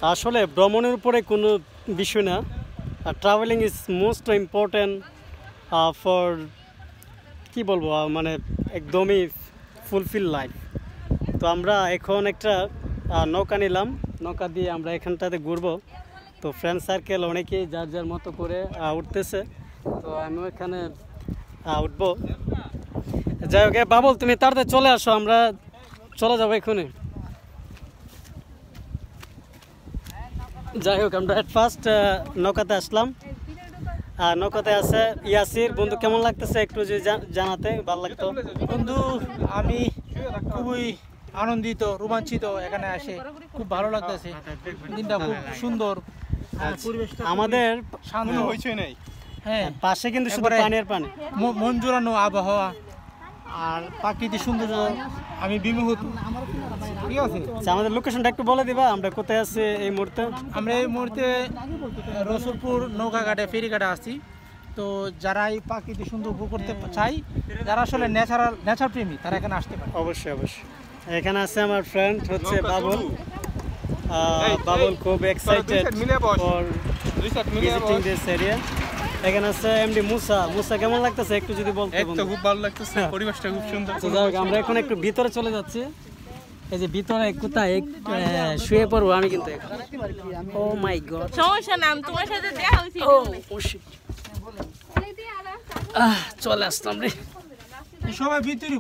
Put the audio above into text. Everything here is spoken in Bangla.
আসলে ভ্রমণের উপরে কোনো বিষয় না, travelling is most important for কি বলবো মানে একদমই ফুলফিল লাইফ। তো আমরা এখন একটা নৌকা নিলাম, নৌকা দিয়ে আমরা এখানটাতে ঘুরবো। তো ফ্রেন্ড সার্কেল অনেকেই যার যার মতো করে উঠতেছে, তো আমিও এখানে উঠবো। যাই হোক, বাবুল তুমি তাড়াতাড়ি চলে আসো, আমরা চলে যাবো এখানে। যাই হোক, আমরা এট ফার্স্ট নৌকাতে আসলাম। আর নৌকাতে আছে ইয়াসির। বন্ধু কেমন লাগতেছে একটু যদি জানাতে ভালো লাগতো। বন্ধু আমি খুবই আনন্দিত, রোমাঞ্চিত, এখানে আসে খুব ভালো লাগতেছে, দিনটা খুব সুন্দর, পরিবেশটা আমাদের শান্ত হয়েছে নাই। হ্যাঁ, পাশে কিন্তু শুধু পানির পানি, মন জোড়ানো আবহাওয়া আর প্রাকৃতিক সৌন্দর্য, আমি বিমোহিত। ঠিক আছে, আমাদের লোকেশনটা একটু বলে দিবা, আমরা কোথায় আছি এই মুহূর্তে? আমরা এই মুহূর্তে রসুলপুর নৌকাঘাটে ফেরিঘাটে আছি। তো যারা এই প্রাকৃতিক সুন্দর উপভোগ করতে চাই, যারা আসলে নেচার প্রেমী, তারা এখানে আসতে পারে। অবশ্যই অবশ্যই। এখানে আছে আমার ফ্রেন্ড হচ্ছে বাবুল। বাবুল খুব excited for visiting this area. এখানে আছে এমডি মুসা। মুসা কেমন লাগতেছে একটু যদি বলতে? একটু খুব ভালো লাগতেছে, পরিবেশটা খুব সুন্দর। তো যাই হোক, আমরা এখন একটু ভিতরে চলে যাচ্ছি। এই যে ভিতরে কোথায় শুয়ে পড়বো আমি কিন্তু। ও মাই গড, সমস্যা না, তোমার সাথে দেখা হইছে। চলে আসলাম রে। সবাই ভিতরে